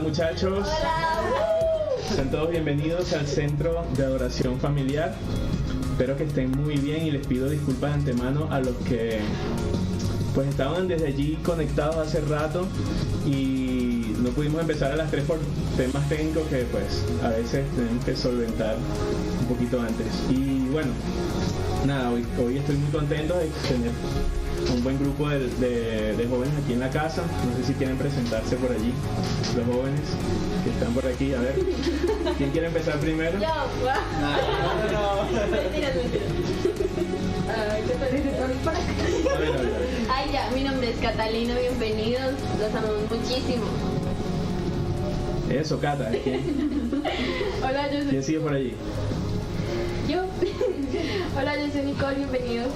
muchachos. Sean todos bienvenidos al Centro de Adoración Familiar. Espero que estén muy bien y les pido disculpas de antemano a los que pues estaban desde allí conectados hace rato y no pudimos empezar a las 3 por temas técnicos que pues a veces tenemos que solventar un poquito antes. Y bueno, nada, hoy estoy muy contento de tener un buen grupo de jóvenes aquí en la casa. No sé si quieren presentarse por allí, los jóvenes que están por aquí. A ver, ¿quién quiere empezar primero? Yo. No. Mentiras. A ver. Ay, ya, mi nombre es Catalina, bienvenidos, los amamos muchísimo. Eso, Cata. Hola, yo soy... ¿Quién sigue por allí? Yo. Hola, yo soy Nicole, bienvenidos.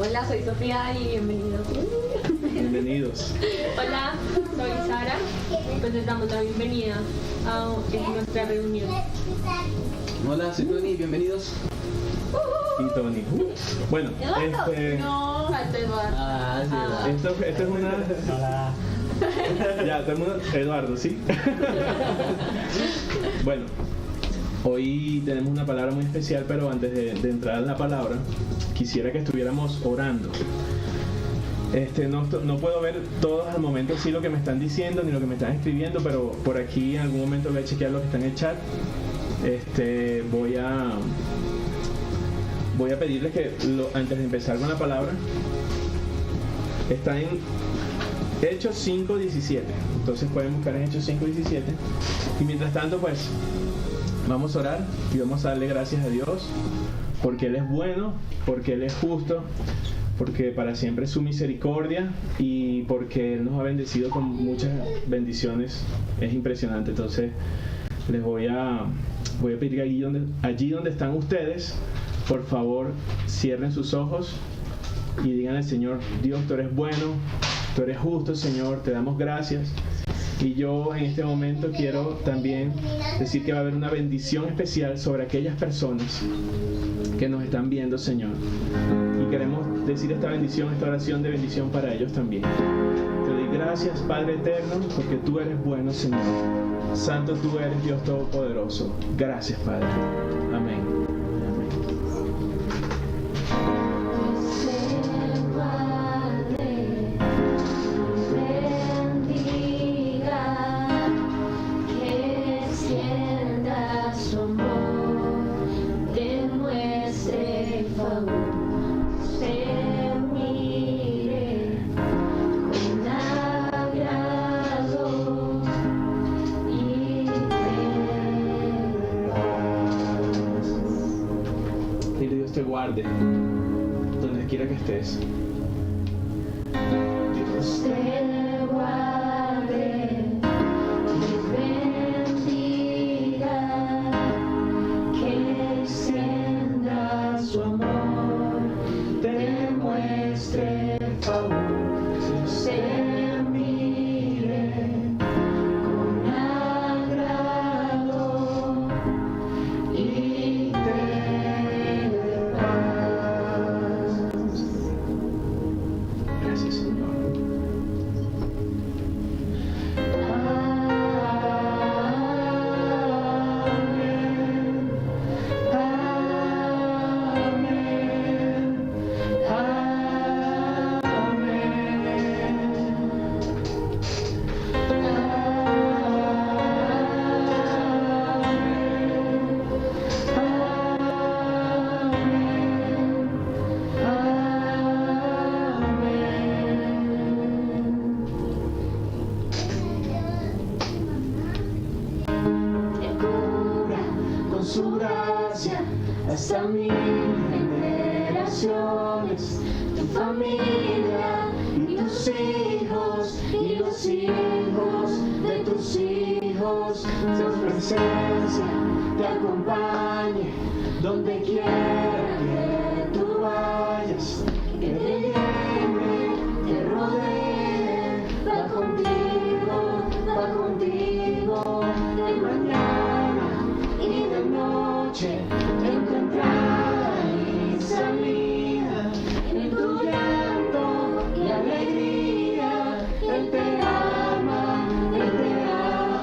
Hola, soy Sofía y bienvenidos. Bienvenidos. Hola, soy Sara. Pues les damos la bienvenida a nuestra reunión. Hola, soy Tony, bienvenidos. Y Tony. Bueno, No, falta Eduardo. Sí, esto es una... Hola. Ya, todo el mundo... Eduardo, ¿sí? Bueno, hoy tenemos una palabra muy especial, pero antes de entrar en la palabra, quisiera que estuviéramos orando. No puedo ver todos al momento sí lo que me están diciendo ni lo que me están escribiendo, pero por aquí en algún momento voy a chequear lo que está en el chat. Voy a pedirles que antes de empezar con la palabra, está en Hechos 5:17. Entonces pueden buscar en Hechos 5:17. Y mientras tanto, pues vamos a orar y vamos a darle gracias a Dios porque Él es bueno, porque Él es justo, porque para siempre es su misericordia y porque Él nos ha bendecido con muchas bendiciones. Es impresionante. Entonces les voy a pedir que allí donde están ustedes, por favor, cierren sus ojos y digan al Señor: Dios, tú eres bueno, tú eres justo, Señor, te damos gracias. Y yo en este momento quiero también decir que va a haber una bendición especial sobre aquellas personas que nos están viendo, Señor. Y queremos decir esta bendición, esta oración de bendición para ellos también. Te doy gracias, Padre eterno, porque tú eres bueno, Señor. Santo tú eres, Dios Todopoderoso. Gracias, Padre. Amén. Guarde donde quiera que estés. Dios te guarde, te bendiga, que extienda su amor, te muestre favor, te mire con agrado y Gracias, Señor. su gracia hasta 1000 generaciones, tu familia y tus hijos y los hijos de tus hijos. Su presencia te acompañe donde quiera que tú vayas, que te llene, te rodee, va contigo de mañana y de noche, entrada y salida, en tu llanto y alegría. Él te ama, Él te ama.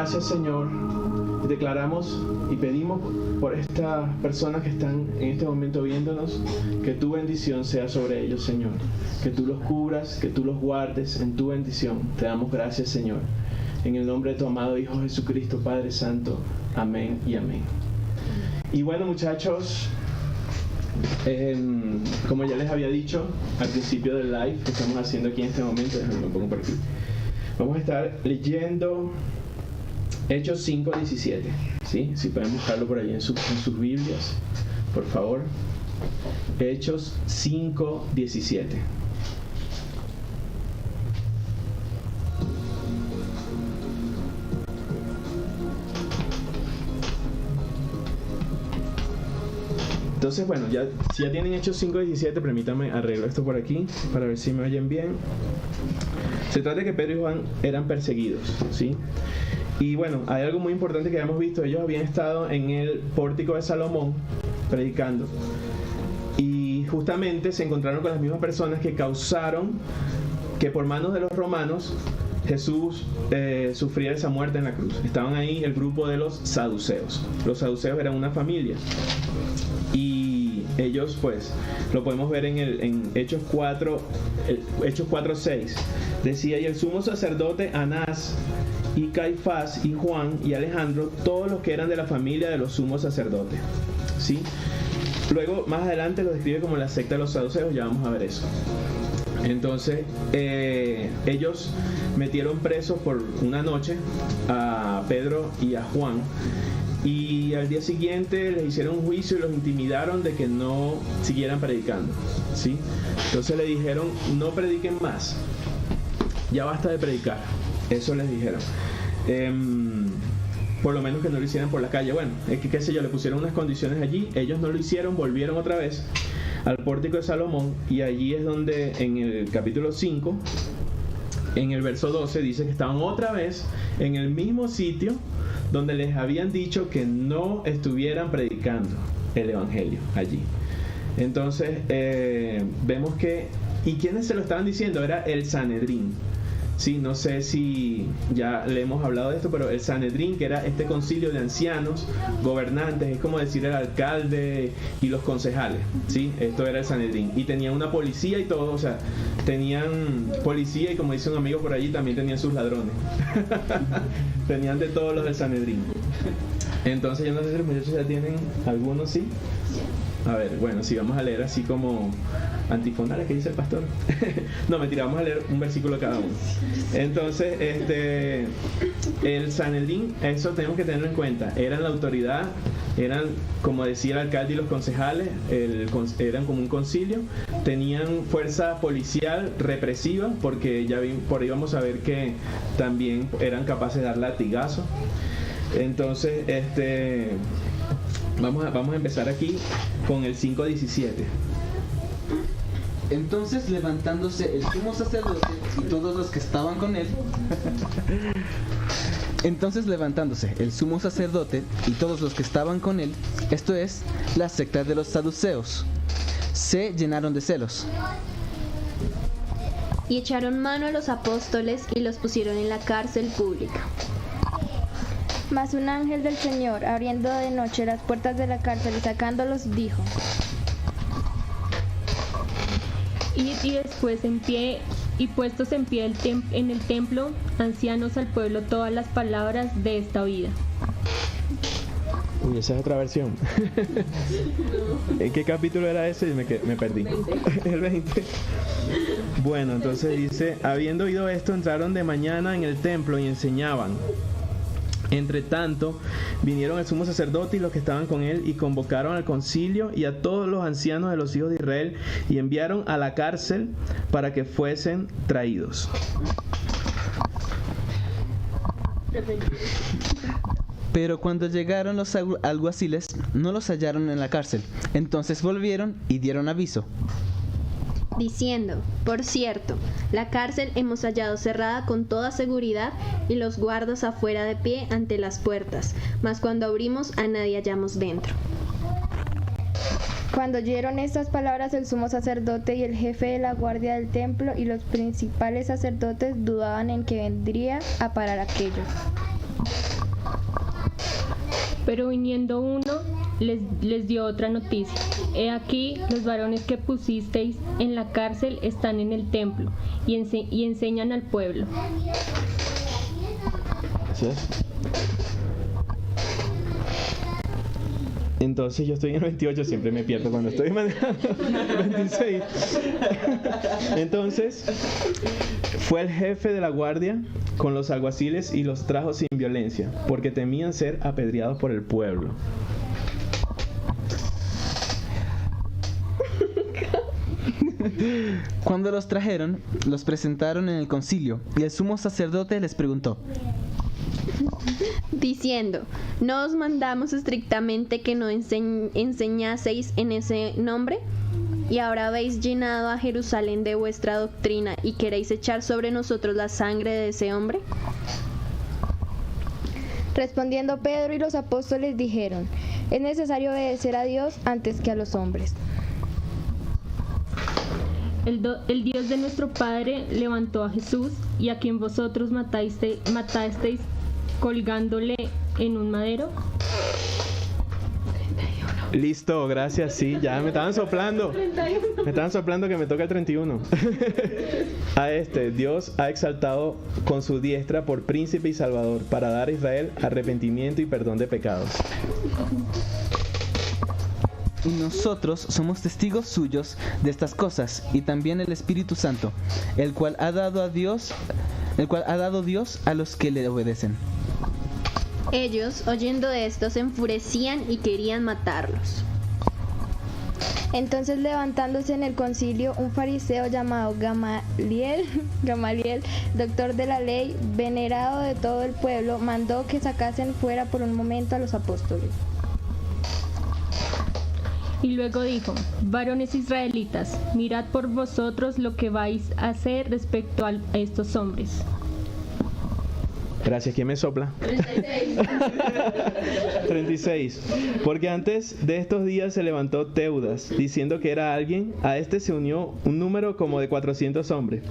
gracias, Señor. Declaramos y pedimos por estas personas que están en este momento viéndonos, que tu bendición sea sobre ellos, Señor. Que tú los cubras, que tú los guardes en tu bendición. Te damos gracias, Señor. En el nombre de tu amado Hijo Jesucristo, Padre Santo. Amén y amén. Y bueno, muchachos, como ya les había dicho al principio del live que estamos haciendo aquí en este momento, déjame lo pongo por aquí. Vamos a estar leyendo Hechos 5:17, ¿sí? Si pueden buscarlo por ahí en sus Biblias, por favor. Hechos 5:17. Entonces, bueno, si ya tienen Hechos 5:17, permítanme arreglo esto por aquí para ver si me oyen bien. Se trata de que Pedro y Juan eran perseguidos, ¿sí? Y bueno, hay algo muy importante que hemos visto. Ellos habían estado en el pórtico de Salomón predicando. Y justamente se encontraron con las mismas personas que causaron que por manos de los romanos Jesús sufriera esa muerte en la cruz. Estaban ahí el grupo de los saduceos. Los saduceos eran una familia. Y ellos, pues, lo podemos ver en Hechos 4:6. Decía, y el sumo sacerdote Anás y Caifás y Juan y Alejandro, todos los que eran de la familia de los sumos sacerdotes, ¿sí? Luego, más adelante lo describe como la secta de los saduceos, ya vamos a ver eso. Entonces, ellos metieron presos por una noche a Pedro y a Juan, y al día siguiente les hicieron un juicio y los intimidaron de que no siguieran predicando, ¿sí? Entonces le dijeron, no prediquen más, ya basta de predicar. Eso les dijeron. Por lo menos que no lo hicieran por la calle. Bueno, es que qué sé yo, le pusieron unas condiciones allí. Ellos no lo hicieron, volvieron otra vez al pórtico de Salomón. Y allí es donde en el capítulo 5, en el verso 12, dice que estaban otra vez en el mismo sitio donde les habían dicho que no estuvieran predicando el evangelio allí. Entonces vemos que, ¿y quiénes se lo estaban diciendo? Era el Sanedrín. Sí, no sé si ya le hemos hablado de esto, pero el Sanedrín, que era este concilio de ancianos, gobernantes, es como decir el alcalde y los concejales, ¿sí? Esto era el Sanedrín. Y tenían una policía y todo, o sea, tenían policía y, como dice un amigo por allí, también tenían sus ladrones. Tenían de todos los del Sanedrín. Entonces yo no sé si los muchachos ya tienen algunos, ¿sí? A ver, bueno, si vamos a leer así como antifonales que dice el pastor. No, mentira, vamos a leer un versículo cada uno. Entonces, el Sanedrín, eso tenemos que tenerlo en cuenta. Eran la autoridad, eran, como decía el alcalde y los concejales, eran como un concilio. Tenían fuerza policial represiva, porque ya por ahí vamos a ver que también eran capaces de dar latigazos. Entonces, vamos a empezar aquí con el 5:17. Entonces, levantándose el sumo sacerdote y todos los que estaban con él. Esto es, la secta de los saduceos, se llenaron de celos. Y echaron mano a los apóstoles y los pusieron en la cárcel pública. Mas un ángel del Señor, abriendo de noche las puertas de la cárcel y sacándolos, dijo: Y después en pie, y puestos en pie en el templo, ancianos al pueblo todas las palabras de esta vida. Uy, esa es otra versión. ¿En qué capítulo era ese? Me perdí. El 20. Bueno, entonces dice, habiendo oído esto, entraron de mañana en el templo y enseñaban. Entre tanto, vinieron el sumo sacerdote y los que estaban con él y convocaron al concilio y a todos los ancianos de los hijos de Israel y enviaron a la cárcel para que fuesen traídos. Pero cuando llegaron los alguaciles, no los hallaron en la cárcel. Entonces volvieron y dieron aviso, diciendo: por cierto, la cárcel hemos hallado cerrada con toda seguridad y los guardas afuera de pie ante las puertas, mas cuando abrimos a nadie hallamos dentro. Cuando oyeron estas palabras, el sumo sacerdote y el jefe de la guardia del templo y los principales sacerdotes dudaban en que vendría a parar aquello. Pero viniendo uno, les dio otra noticia. He aquí, los varones que pusisteis en la cárcel están en el templo y enseñan al pueblo. Gracias. Entonces yo estoy en el 28, siempre me pierdo cuando estoy manejando. 26. Entonces fue el jefe de la guardia con los alguaciles y los trajo sin violencia, porque temían ser apedreados por el pueblo. Cuando los trajeron, los presentaron en el concilio, y el sumo sacerdote les preguntó, diciendo, ¿no os mandamos estrictamente que no enseñaseis en ese nombre? Y ahora habéis llenado a Jerusalén de vuestra doctrina y queréis echar sobre nosotros la sangre de ese hombre. Respondiendo Pedro y los apóstoles dijeron, es necesario obedecer a Dios antes que a los hombres. El Dios de nuestro Padre levantó a Jesús, y a quien vosotros matasteis colgándole en un madero. Listo, gracias, sí, ya me estaban soplando. Me estaban soplando que me toca el 31. A este Dios ha exaltado con su diestra por príncipe y salvador, para dar a Israel arrepentimiento y perdón de pecados. y nosotros somos testigos suyos de estas cosas, y también el Espíritu Santo, el cual ha dado Dios a los que le obedecen. Ellos, oyendo esto, se enfurecían y querían matarlos. Entonces, levantándose en el concilio un fariseo llamado Gamaliel, doctor de la ley, venerado de todo el pueblo, mandó que sacasen fuera por un momento a los apóstoles. Y luego dijo: varones israelitas, mirad por vosotros lo que vais a hacer respecto a estos hombres. Gracias. ¿Quién me sopla? 36. Porque antes de estos días se levantó Teudas, diciendo que era alguien. A este se unió un número como de 400 hombres.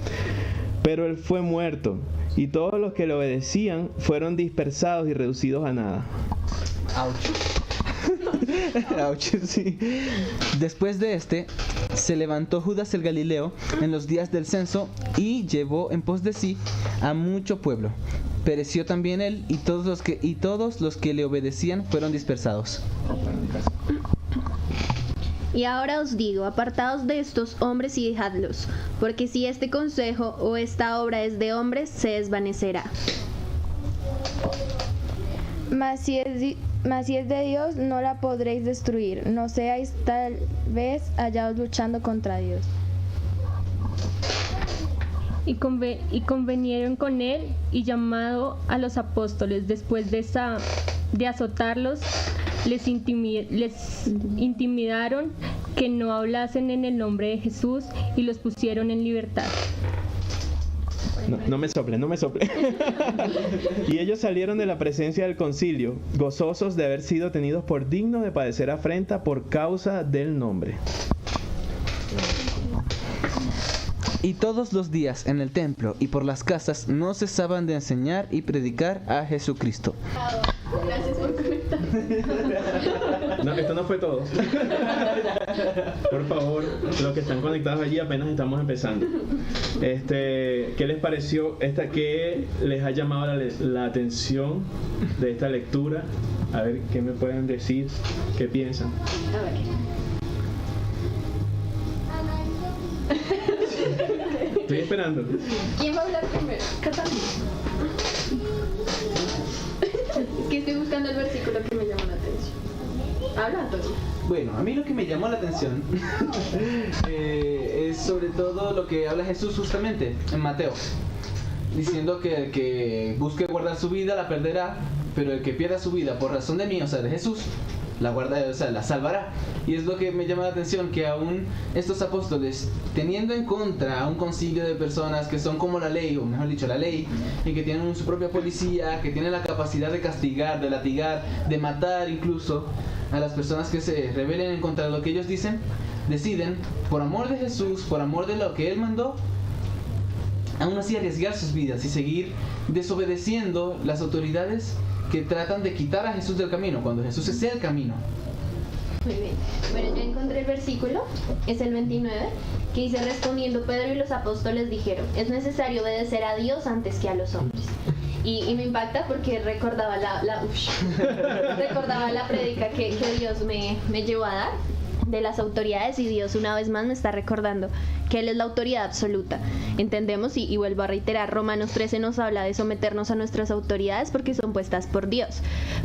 Pero él fue muerto, y todos los que le obedecían fueron dispersados y reducidos a nada. Ouch, sí. Después de este, se levantó Judas el Galileo en los días del censo y llevó en pos de sí a mucho pueblo. Pereció también él, y todos los que le obedecían fueron dispersados. Y ahora os digo, apartaos de estos hombres y dejadlos, porque si este consejo o esta obra es de hombres, se desvanecerá. Mas si es de Dios, no la podréis destruir. No seáis tal vez hallados luchando contra Dios. Y convenieron con él, y llamado a los apóstoles, después de azotarlos, les intimidaron que no hablasen en el nombre de Jesús, y los pusieron en libertad. No me sople. Y ellos salieron de la presencia del concilio, gozosos de haber sido tenidos por dignos de padecer afrenta por causa del nombre. Y todos los días en el templo y por las casas no cesaban de enseñar y predicar a Jesucristo. Gracias por conectar. No, esto no fue todo. Por favor, los que están conectados allí, apenas estamos empezando. ¿Qué les pareció? ¿Qué les ha llamado la atención de esta lectura? A ver, ¿qué me pueden decir? ¿Qué piensan? A ver. Estoy esperando. ¿Quién va a hablar primero? Catalina. Es que estoy buscando el versículo que me llamó la atención. Habla, Antonio. Bueno, a mí lo que me llamó la atención es sobre todo lo que habla Jesús justamente en Mateo, diciendo que el que busque guardar su vida la perderá, pero el que pierda su vida por razón de mí, o sea, de Jesús, la salvará. Y es lo que me llama la atención, que aún estos apóstoles, teniendo en contra a un concilio de personas que son como la ley, o mejor dicho, la ley, y que tienen su propia policía, que tienen la capacidad de castigar, de latigar, de matar incluso a las personas que se rebelen en contra de lo que ellos dicen, deciden, por amor de Jesús, por amor de lo que Él mandó, aún así arriesgar sus vidas y seguir desobedeciendo las autoridades que tratan de quitar a Jesús del camino, cuando Jesús es el camino. Muy bien. Bueno, yo encontré el versículo, es el 29, que dice: respondiendo Pedro y los apóstoles dijeron: es necesario obedecer a Dios antes que a los hombres. Y me impacta porque recordaba recordaba la prédica que Dios me llevó a dar de las autoridades, y Dios una vez más me está recordando que Él es la autoridad absoluta. Entendemos, y vuelvo a reiterar, Romanos 13 nos habla de someternos a nuestras autoridades porque son puestas por Dios.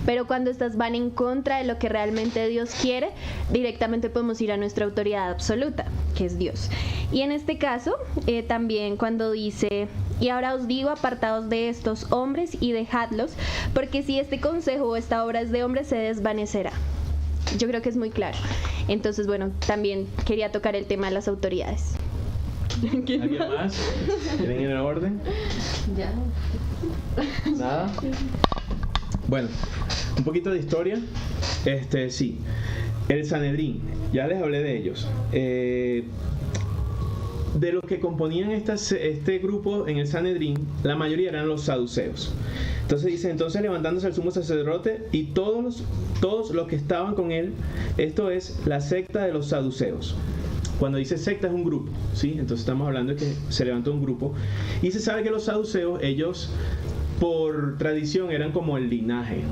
Pero cuando estas van en contra de lo que realmente Dios quiere, directamente podemos ir a nuestra autoridad absoluta, que es Dios. Y en este caso, también cuando dice: y ahora os digo, apartaos de estos hombres y dejadlos, porque si este consejo o esta obra es de hombres, se desvanecerá. Yo creo que es muy claro. Entonces, bueno, también quería tocar el tema de las autoridades. ¿Alguien más? ¿Quieren ir en orden? Ya. ¿Nada? Bueno, un poquito de historia. Sí. El Sanedrín, ya les hablé de ellos. De los que componían este grupo en el Sanedrín, la mayoría eran los saduceos. Entonces dice: entonces levantándose el sumo sacerdote y todos los que estaban con él, esto es la secta de los saduceos. Cuando dice secta es un grupo, ¿sí? Entonces estamos hablando de que se levantó un grupo. Y se sabe que los saduceos, ellos por tradición eran como el linaje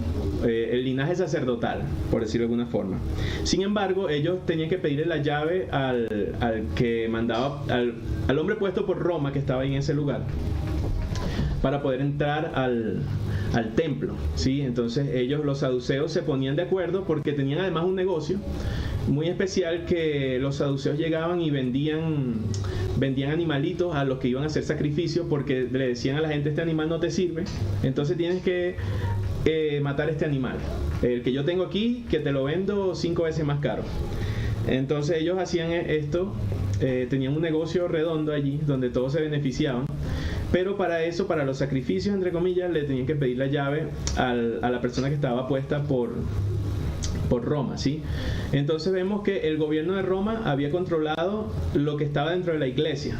sacerdotal, por decirlo de alguna forma. Sin embargo, ellos tenían que pedirle la llave al que mandaba, al hombre puesto por Roma, que estaba ahí en ese lugar, para poder entrar al templo, ¿sí? Entonces ellos, los saduceos, se ponían de acuerdo porque tenían además un negocio muy especial, que los saduceos llegaban y vendían animalitos a los que iban a hacer sacrificio, porque le decían a la gente: este animal no te sirve, entonces tienes que matar este animal. El que yo tengo aquí, que te lo vendo 5 veces más caro. Entonces ellos hacían esto, tenían un negocio redondo allí donde todos se beneficiaban. Pero para eso, para los sacrificios, entre comillas, le tenían que pedir la llave a la persona que estaba puesta por Roma, ¿sí? Entonces vemos que el gobierno de Roma había controlado lo que estaba dentro de la iglesia.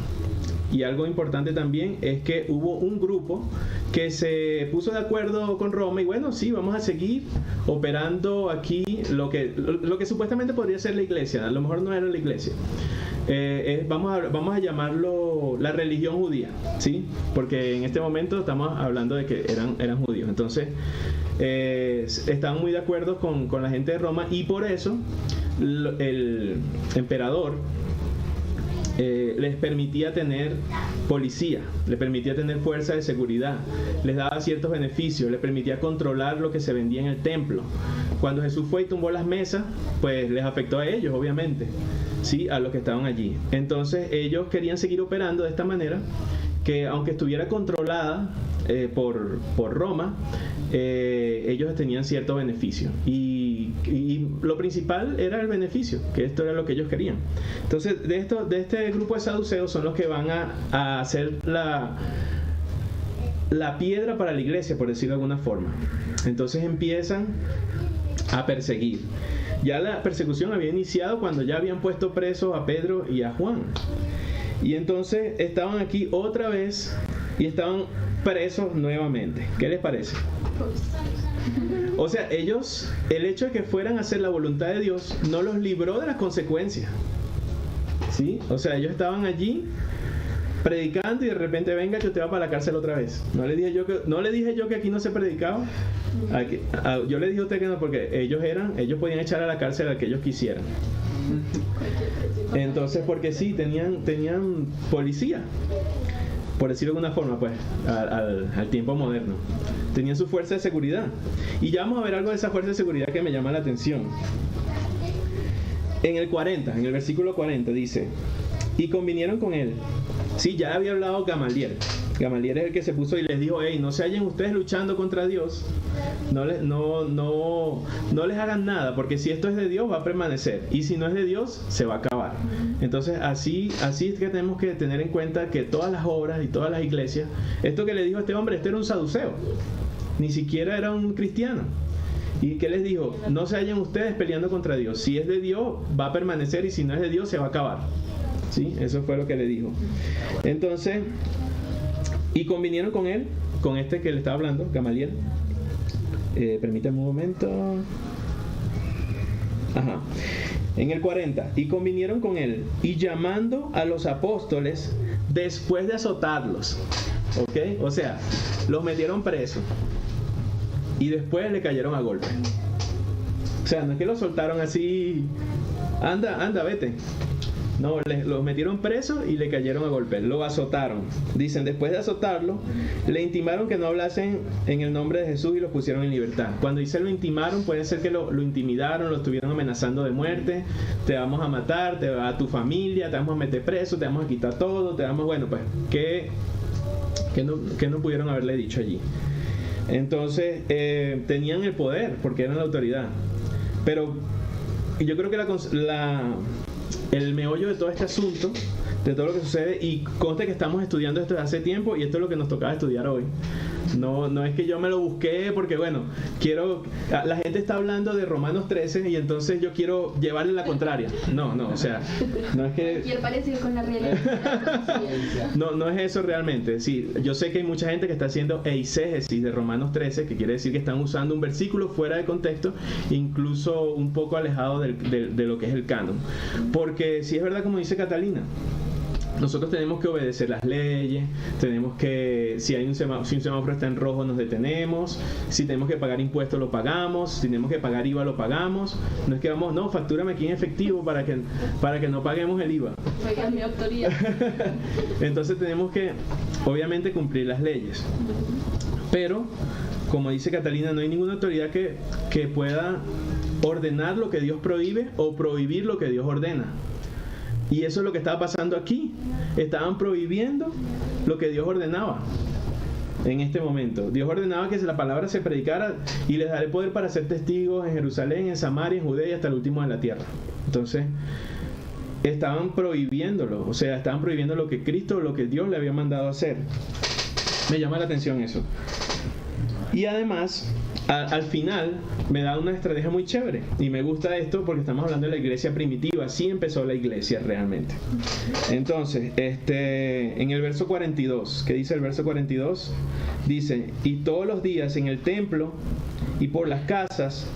Y algo importante también es que hubo un grupo que se puso de acuerdo con Roma y bueno, sí, vamos a seguir operando aquí lo que supuestamente podría ser la iglesia. A lo mejor no era la iglesia. Vamos a llamarlo la religión judía, ¿sí? Porque en este momento estamos hablando de que eran judíos. Entonces estaban muy de acuerdo con la gente de Roma, y por eso el emperador les permitía tener policía, les permitía tener fuerza de seguridad, les daba ciertos beneficios, les permitía controlar lo que se vendía en el templo. Cuando Jesús fue y tumbó las mesas, pues les afectó a ellos, obviamente, ¿sí? A los que estaban allí. Entonces ellos querían seguir operando de esta manera, que aunque estuviera controlada por Roma, ellos tenían cierto beneficio, y lo principal era el beneficio, que esto era lo que ellos querían. Entonces de este grupo de saduceos son los que van a hacer la piedra para la iglesia, por decirlo de alguna forma. Entonces empiezan a perseguir. Ya la persecución había iniciado cuando ya habían puesto presos a Pedro y a Juan, y entonces estaban aquí otra vez y estaban presos nuevamente. ¿Qué les parece? O sea, ellos, el hecho de que fueran a hacer la voluntad de Dios no los libró de las consecuencias, ¿sí? O sea, ellos estaban allí predicando y de repente: venga, que usted va para la cárcel otra vez. No le dije yo que aquí no se predicaba. Yo le dije a usted que no, porque ellos podían echar a la cárcel al que ellos quisieran. Entonces, porque sí, tenían policía, por decirlo de alguna forma, pues, al tiempo moderno. Tenían su fuerza de seguridad. Y ya vamos a ver algo de esa fuerza de seguridad que me llama la atención. En el versículo 40 dice: y convinieron con él. Sí, ya había hablado Gamaliel. Gamaliel es el que se puso y les dijo: hey, no se hallen ustedes luchando contra Dios, no les hagan nada, porque si esto es de Dios va a permanecer, y si no es de Dios se va a acabar. Entonces así es que tenemos que tener en cuenta que todas las obras y todas las iglesias, esto que le dijo este hombre, era un saduceo, ni siquiera era un cristiano. ¿Y qué les dijo? No se hallen ustedes peleando contra Dios, si es de Dios va a permanecer, y si no es de Dios se va a acabar. ¿Sí? Eso fue lo que le dijo. Entonces, y convinieron con él, con este que le estaba hablando, Gamaliel, Permítame un momento. Ajá. En el 40, y convinieron con él, y llamando a los apóstoles después de azotarlos. ¿Ok? O sea, los metieron presos y después le cayeron a golpe. O sea, no es que los soltaron así, anda, vete. No, los metieron presos y le cayeron a golpe, lo azotaron. Dicen, después de azotarlo, le intimaron que no hablasen en el nombre de Jesús y los pusieron en libertad. Cuando dice lo intimaron, puede ser que lo intimidaron, lo estuvieron amenazando de muerte, te vamos a matar, te va a tu familia, te vamos a meter preso, te vamos a quitar todo, te vamos, bueno, pues, ¿qué no pudieron haberle dicho allí? Entonces, tenían el poder, porque eran la autoridad. Pero yo creo que el meollo de todo este asunto, de todo lo que sucede, y conste que estamos estudiando esto desde hace tiempo y esto es lo que nos tocaba estudiar hoy. No es que yo me lo busqué porque bueno, la gente está hablando de Romanos 13 y entonces yo quiero llevarle la contraria. No, o sea, no es que... Quiero parecer con la realidad. No es eso realmente. Sí, yo sé que hay mucha gente que está haciendo eisegesis de Romanos 13, que quiere decir que están usando un versículo fuera de contexto, incluso un poco alejado de lo que es el canon. Porque si es verdad como dice Catalina, nosotros tenemos que obedecer las leyes, tenemos que, si un semáforo está en rojo nos detenemos, si tenemos que pagar impuestos lo pagamos, si tenemos que pagar IVA lo pagamos, no es que vamos, no, factúrame aquí en efectivo para que no paguemos el IVA. Oiga, mi autoría. Entonces tenemos que, obviamente, cumplir las leyes, pero, como dice Catalina, no hay ninguna autoridad que pueda ordenar lo que Dios prohíbe o prohibir lo que Dios ordena. Y eso es lo que estaba pasando aquí. Estaban prohibiendo lo que Dios ordenaba en este momento. Dios ordenaba que la palabra se predicara y les daré poder para ser testigos en Jerusalén, en Samaria, en Judea y hasta el último de la tierra. Entonces, estaban prohibiéndolo. O sea, estaban prohibiendo lo que Cristo, lo que Dios le había mandado hacer. Me llama la atención eso. Y además, al final me da una estrategia muy chévere y me gusta esto porque estamos hablando de la iglesia primitiva. Así empezó la iglesia realmente. Entonces, en el verso 42, ¿qué dice el verso 42? Dice, y todos los días en el templo y por las casas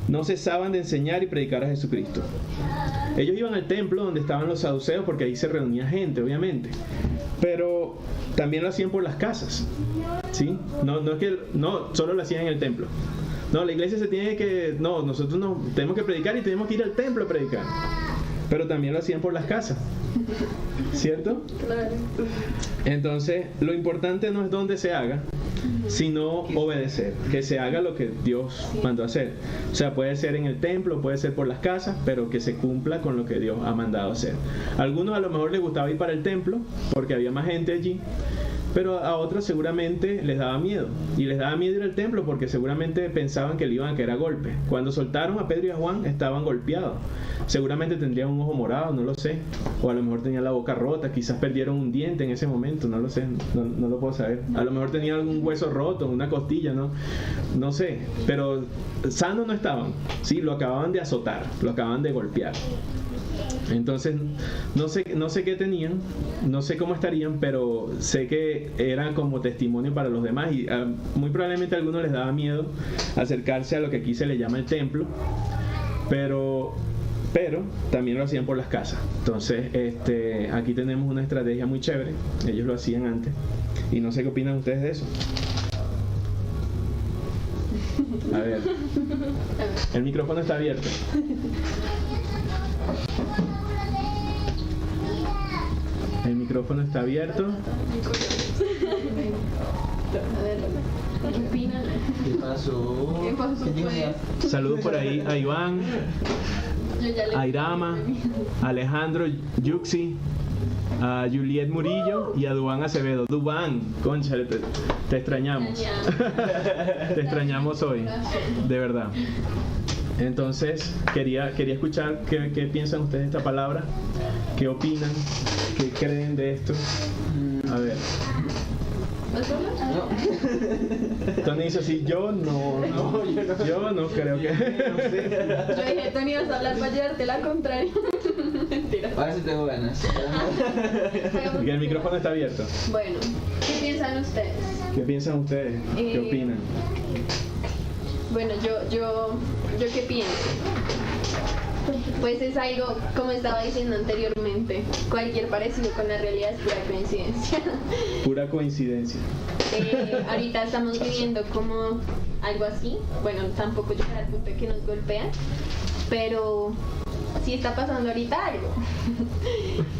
no cesaban de enseñar y predicar a Jesucristo. Ellos iban al templo donde estaban los saduceos porque ahí se reunía gente, obviamente, pero también lo hacían por las casas, ¿sí? No es que solo lo hacían en el templo. No, la iglesia nosotros tenemos que predicar y tenemos que ir al templo a predicar, pero también lo hacían por las casas, ¿cierto? Claro. Entonces, lo importante no es dónde se haga, sino obedecer, que se haga lo que Dios mandó hacer. O sea, puede ser en el templo, puede ser por las casas, pero que se cumpla con lo que Dios ha mandado hacer. A algunos a lo mejor les gustaba ir para el templo porque había más gente allí, pero a otros seguramente les daba miedo. Y les daba miedo ir al templo porque seguramente pensaban que le iban a caer a golpe. Cuando soltaron a Pedro y a Juan estaban golpeados. Seguramente tendrían un ojo morado, no lo sé. O a lo mejor tenían la boca rota, quizás perdieron un diente en ese momento, no lo sé, no lo puedo saber. A lo mejor tenían algún hueso roto, una costilla, no sé. Pero sanos no estaban, sí, lo acababan de azotar, lo acababan de golpear. Entonces, no sé qué tenían, no sé cómo estarían, pero sé que eran como testimonio para los demás y muy probablemente a algunos les daba miedo acercarse a lo que aquí se le llama el templo, pero también lo hacían por las casas. Entonces, aquí tenemos una estrategia muy chévere, ellos lo hacían antes y no sé qué opinan ustedes de eso. A ver, el micrófono está abierto. El micrófono está abierto. ¿Qué opinan? ¿Qué pasó? ¿Qué pasó, pues? Saludos por ahí a Iván, Yo ya le... a Irama, a Alejandro Yuxi, a Juliet Murillo y a Dubán Acevedo. Dubán, concha, te extrañamos. Te extrañamos hoy, de verdad. Entonces, quería escuchar qué piensan ustedes de esta palabra, qué opinan, qué creen de esto. A ver. Tony dice así, yo no creo que... Yo dije, Tony, vas a hablar para llevarte la contraria. Mentira. A ver si tengo ganas. Y el micrófono está abierto. Bueno, ¿qué piensan ustedes? ¿Qué piensan ustedes? ¿Qué opinan? Bueno, yo qué pienso. Pues es algo, como estaba diciendo anteriormente, cualquier parecido con la realidad es pura coincidencia. Pura coincidencia. Ahorita estamos viviendo como algo así, bueno, tampoco llegar al punto de que nos golpean, pero sí está pasando ahorita algo.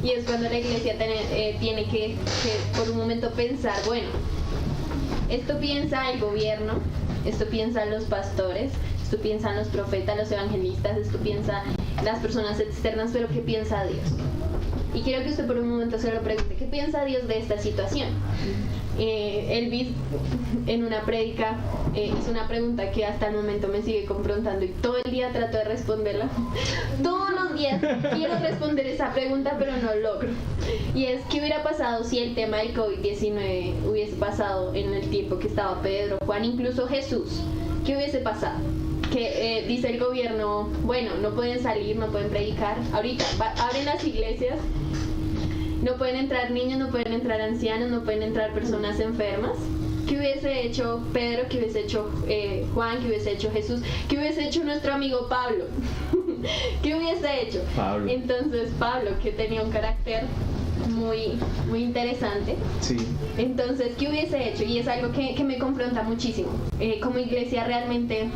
Y es cuando la iglesia tiene que por un momento pensar, bueno, esto piensa el gobierno, esto piensan los pastores, esto piensan los profetas, los evangelistas, esto piensan las personas externas, pero ¿qué piensa Dios? Y quiero que usted por un momento se lo pregunte, ¿qué piensa Dios de esta situación? Elvis en una prédica hizo una pregunta que hasta el momento me sigue confrontando y todo el día trato de responderla. Todos los días quiero responder esa pregunta, pero no logro. Y es, ¿qué hubiera pasado si el tema del COVID-19 hubiese pasado en el tiempo que estaba Pedro, Juan, incluso Jesús? ¿Qué hubiese pasado? Que dice el gobierno, bueno, no pueden salir, no pueden predicar. Ahorita abren las iglesias, no pueden entrar niños, no pueden entrar ancianos, no pueden entrar personas enfermas. ¿Qué hubiese hecho Pedro? ¿Qué hubiese hecho Juan? ¿Qué hubiese hecho Jesús? ¿Qué hubiese hecho nuestro amigo Pablo? ¿Qué hubiese hecho? Pablo. Entonces Pablo, que tenía un carácter muy interesante. Sí. Entonces, ¿qué hubiese hecho? Y es algo que me confronta muchísimo. Como iglesia realmente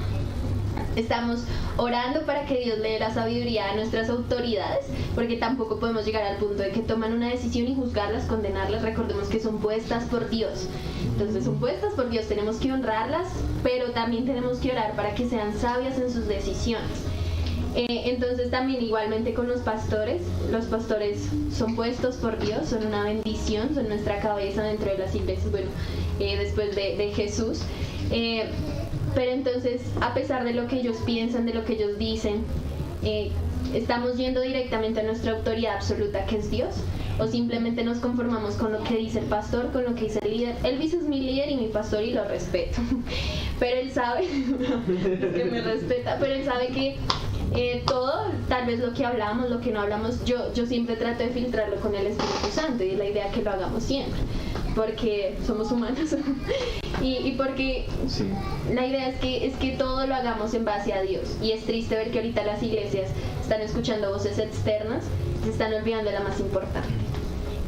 estamos orando para que Dios le dé la sabiduría a nuestras autoridades, porque tampoco podemos llegar al punto de que toman una decisión y juzgarlas, condenarlas. Recordemos que son puestas por Dios. Entonces son puestas por Dios, tenemos que honrarlas, pero también tenemos que orar para que sean sabias en sus decisiones. Entonces también igualmente con los pastores son puestos por Dios, son una bendición, son nuestra cabeza dentro de las iglesias, bueno, después de Jesús. Pero entonces, a pesar de lo que ellos piensan, de lo que ellos dicen, ¿estamos yendo directamente a nuestra autoridad absoluta, que es Dios? ¿O simplemente nos conformamos con lo que dice el pastor, con lo que dice el líder? Elvis es mi líder y mi pastor y lo respeto. Pero él sabe, que me respeta, pero él sabe que todo, tal vez lo que hablamos, lo que no hablamos, yo siempre trato de filtrarlo con el Espíritu Santo, y es la idea que lo hagamos siempre, porque somos humanos y porque sí. La idea es que todo lo hagamos en base a Dios, y es triste ver que ahorita las iglesias están escuchando voces externas, se están olvidando de la más importante.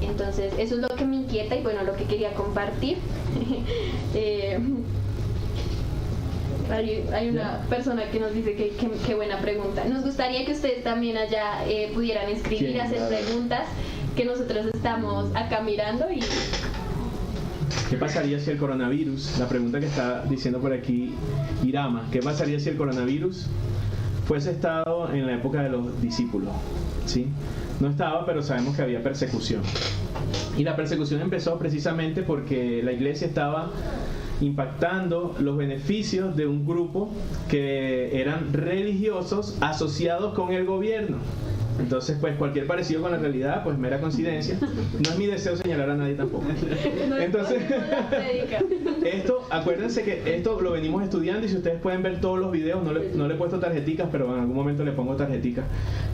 Entonces eso es lo que me inquieta y bueno, lo que quería compartir. Hay una persona que nos dice que buena pregunta. Nos gustaría que ustedes también allá pudieran escribir y hacer preguntas, que nosotros estamos acá mirando. Y ¿qué pasaría si el coronavirus, la pregunta que está diciendo por aquí Irama, ¿qué pasaría si el coronavirus fuese estado en la época de los discípulos? ¿Sí? No estaba, pero sabemos que había persecución. Y la persecución empezó precisamente porque la iglesia estaba impactando los beneficios de un grupo que eran religiosos asociados con el gobierno. Entonces, pues cualquier parecido con la realidad, pues mera coincidencia. No es mi deseo señalar a nadie tampoco. Entonces, esto, acuérdense que esto lo venimos estudiando, y si ustedes pueden ver todos los videos, no le he puesto tarjeticas, pero en algún momento le pongo tarjeticas.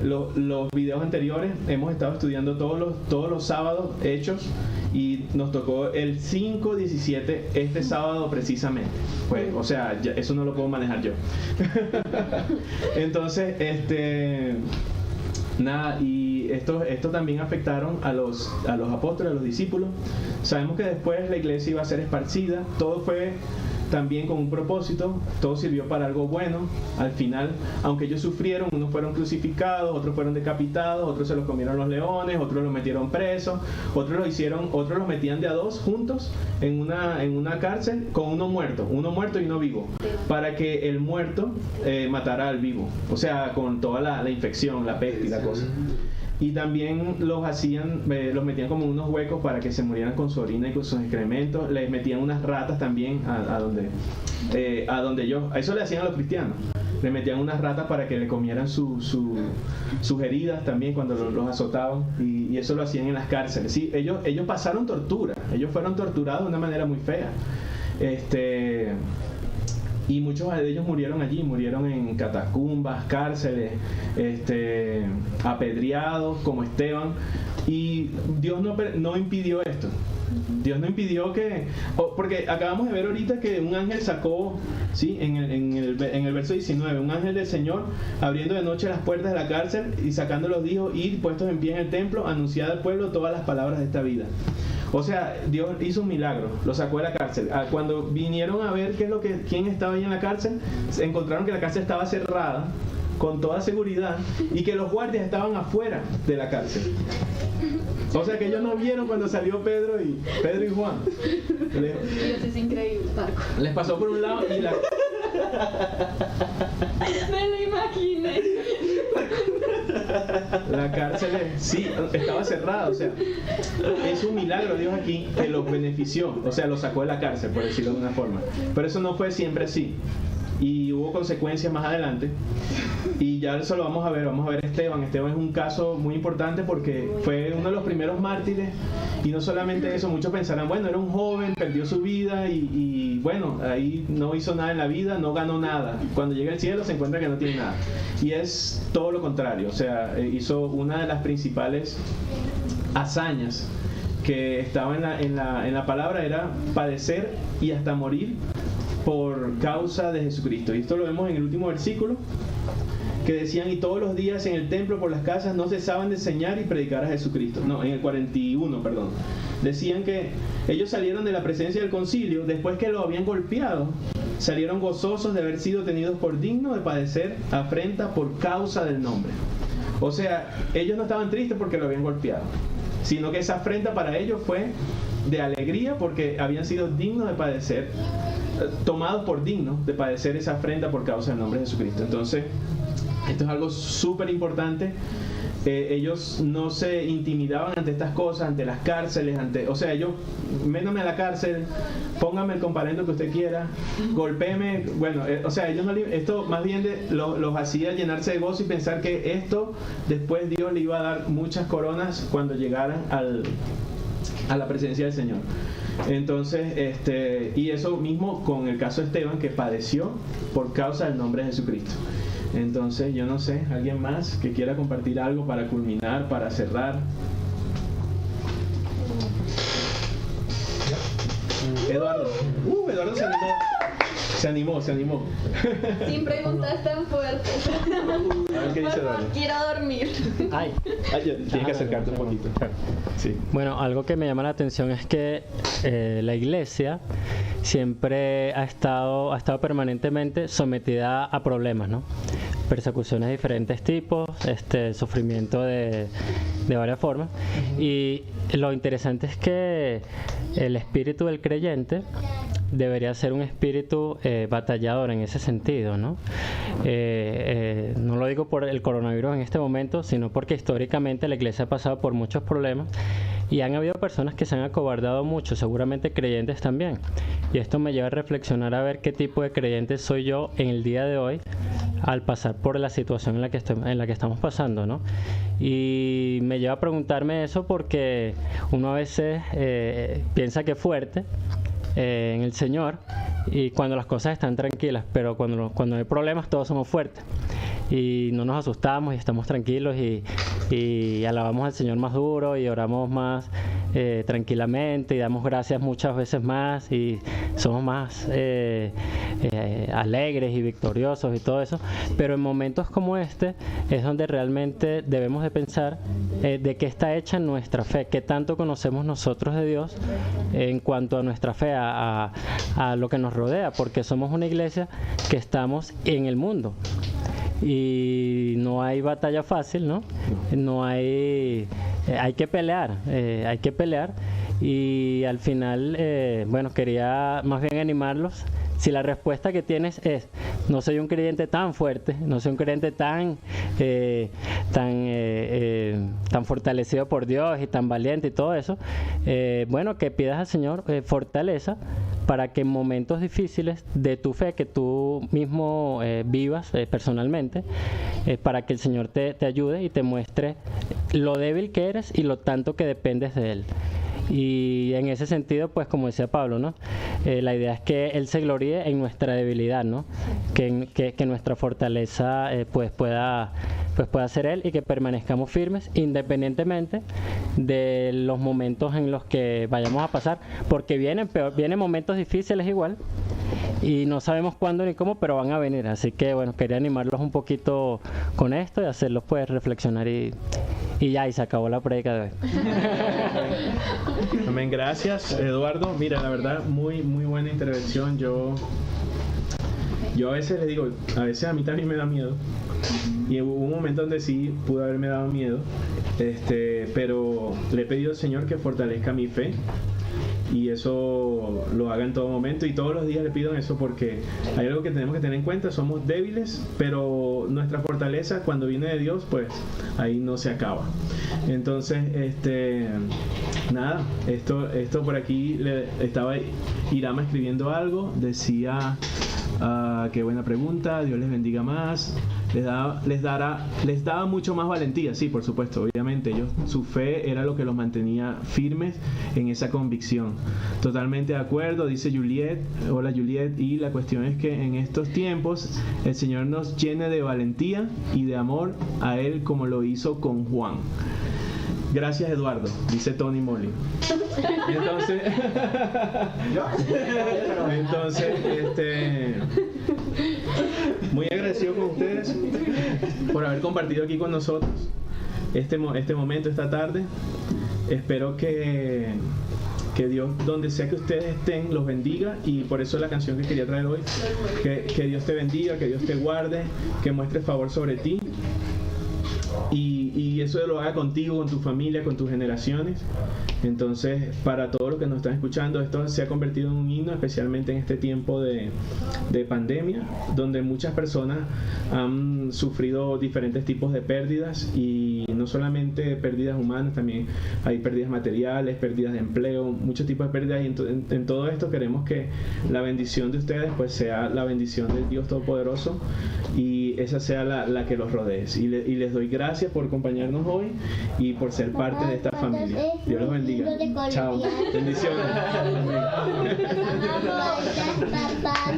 Los videos anteriores hemos estado estudiando todos los sábados hechos, y nos tocó el 5-17 este sábado precisamente. Pues, o sea, eso no lo puedo manejar yo. Entonces, nada, y esto también afectaron a los apóstoles, a los discípulos. Sabemos que después la iglesia iba a ser esparcida, todo fue también con un propósito, todo sirvió para algo bueno. Al final, aunque ellos sufrieron, unos fueron crucificados, otros fueron decapitados, otros se los comieron los leones, otros los metieron presos, otros los metían de a dos juntos en una cárcel con uno muerto y uno vivo, para que el muerto matara al vivo, o sea, con toda la infección, la peste y la cosa. Y también los metían como en unos huecos para que se murieran con su orina y con sus excrementos. Les metían unas ratas también a donde ellos, a eso le hacían a los cristianos. Le metían unas ratas para que le comieran sus heridas también cuando los azotaban, y eso lo hacían en las cárceles. Sí, ellos pasaron tortura, ellos fueron torturados de una manera muy fea. Y muchos de ellos murieron allí, murieron en catacumbas, cárceles, apedreados como Esteban. Y Dios no impidió esto. Dios no impidió que... porque acabamos de ver ahorita que un ángel sacó, ¿sí? En el verso 19, un ángel del Señor abriendo de noche las puertas de la cárcel y sacándolos dijo, id puestos en pie en el templo, anunciad al pueblo todas las palabras de esta vida. O sea, Dios hizo un milagro, lo sacó de la cárcel. Cuando vinieron a ver quién estaba ahí en la cárcel, se encontraron que la cárcel estaba cerrada con toda seguridad y que los guardias estaban afuera de la cárcel. O sea que ellos no vieron cuando salió Pedro y Juan. Dios es increíble, Marco. Les pasó por un lado y la... Me lo imaginé. La cárcel sí estaba cerrada, o sea, es un milagro Dios aquí que los benefició, o sea, los sacó de la cárcel, por decirlo de una forma. Pero eso no fue siempre así. Y hubo consecuencias más adelante. Y ya eso lo vamos a ver Esteban. Esteban es un caso muy importante porque fue uno de los primeros mártires. Y no solamente eso, muchos pensarán, bueno, era un joven, perdió su vida y bueno, ahí no hizo nada en la vida, no ganó nada. Cuando llega al cielo se encuentra que no tiene nada. Y es todo lo contrario, o sea, hizo una de las principales hazañas que estaba en la palabra, era padecer y hasta morir por causa de Jesucristo. Y esto lo vemos en el último versículo, que decían, y todos los días en el templo por las casas no cesaban de enseñar y predicar a Jesucristo. No, en el 41, perdón. Decían que ellos salieron de la presencia del concilio después que lo habían golpeado. Salieron gozosos de haber sido tenidos por dignos de padecer afrenta por causa del nombre. O sea, ellos no estaban tristes porque lo habían golpeado, sino que esa afrenta para ellos fue de alegría porque habían sido dignos de padecer, tomados por dignos de padecer esa afrenta por causa del nombre de Jesucristo. Entonces, esto es algo súper importante. Ellos no se intimidaban ante estas cosas, ante las cárceles, o sea, ellos, métame a la cárcel, póngame el comparendo que usted quiera, golpéeme, bueno, o sea, ellos no, esto más bien los hacía llenarse de gozo y pensar que esto después Dios le iba a dar muchas coronas cuando llegaran a la presencia del Señor. Entonces, y eso mismo con el caso de Esteban, que padeció por causa del nombre de Jesucristo. Entonces, yo no sé, ¿alguien más que quiera compartir algo para culminar, para cerrar? Eduardo. Eduardo se animó. Sin preguntas tan fuertes. A ver qué dice Eduardo. Quiero dormir. Tienes que acercarte un poquito. Sí. Bueno, algo que me llama la atención es que la iglesia siempre ha estado permanentemente sometida a problemas, ¿no? Persecuciones de diferentes tipos, sufrimiento de varias formas. Y lo interesante es que el espíritu del creyente debería ser un espíritu batallador en ese sentido, ¿no? No lo digo por el coronavirus en este momento, sino porque históricamente la iglesia ha pasado por muchos problemas y han habido personas que se han acobardado mucho, seguramente creyentes también. Y esto me lleva a reflexionar a ver qué tipo de creyente soy yo en el día de hoy al pasar por la situación en la que estamos pasando, ¿no? Y me lleva a preguntarme eso porque uno a veces piensa que es fuerte en el Señor y cuando las cosas están tranquilas, pero cuando hay problemas todos somos fuertes y no nos asustamos y estamos tranquilos y alabamos al Señor más duro y oramos más tranquilamente y damos gracias muchas veces más y somos más alegres y victoriosos y todo eso. Pero en momentos como este es donde realmente debemos de pensar de qué está hecha nuestra fe, qué tanto conocemos nosotros de Dios en cuanto a nuestra fe, a lo que nos rodea, porque somos una iglesia que estamos en el mundo. Y no hay batalla fácil, ¿no? Hay que pelear y al final, bueno, quería más bien animarlos. Si la respuesta que tienes es, no soy un creyente tan fuerte, no soy un creyente tan fortalecido por Dios y tan valiente y todo eso, bueno, que pidas al Señor fortaleza para que en momentos difíciles de tu fe, que tú mismo vivas personalmente, para que el Señor te ayude y te muestre lo débil que eres y lo tanto que dependes de Él. Y en ese sentido, pues como decía Pablo, ¿no? La idea es que Él se gloríe en nuestra debilidad, ¿no? Que nuestra fortaleza pues pueda ser Él y que permanezcamos firmes independientemente de los momentos en los que vayamos a pasar, porque vienen momentos difíciles igual y no sabemos cuándo ni cómo, pero van a venir. Así que bueno, quería animarlos un poquito con esto y hacerlos pues reflexionar y ya, y se acabó la prédica de hoy. Amén, gracias Eduardo. Mira, la verdad, muy buena intervención. Yo a veces les digo, a veces a mí también me da miedo. Y hubo un momento donde sí pudo haberme dado miedo, pero le he pedido al Señor que fortalezca mi fe. Y eso lo haga en todo momento, y todos los días le pido eso, porque hay algo que tenemos que tener en cuenta: somos débiles, pero nuestra fortaleza cuando viene de Dios, pues ahí no se acaba. Entonces, nada, esto por aquí estaba Irama escribiendo algo, decía qué buena pregunta, Dios les bendiga más. Les daba mucho más valentía, sí, por supuesto, obviamente. Su fe era lo que los mantenía firmes en esa convicción. Totalmente de acuerdo, dice Juliet. Hola Juliet. Y la cuestión es que en estos tiempos el Señor nos llene de valentía y de amor a Él, como lo hizo con Juan. Gracias Eduardo, dice Tony Molly. Entonces, muy agradecido con ustedes por haber compartido aquí con nosotros este momento, esta tarde. Espero que Dios, donde sea que ustedes estén, los bendiga, y por eso la canción que quería traer hoy, que Dios te bendiga, que Dios te guarde, que muestre favor sobre ti. Y eso lo haga contigo, con tu familia, con tus generaciones. Entonces, para todos los que nos están escuchando, esto se ha convertido en un himno, especialmente en este tiempo de pandemia, donde muchas personas han sufrido diferentes tipos de pérdidas, y no solamente pérdidas humanas, también hay pérdidas materiales, pérdidas de empleo, muchos tipos de pérdidas. Y en todo esto queremos que la bendición de ustedes pues sea la bendición del Dios Todopoderoso, y esa sea la que los rodee. Y les doy gracias por acompañarnos hoy y por ser parte de esta familia. Dios los bendiga. Chao. Bendiciones. Papá.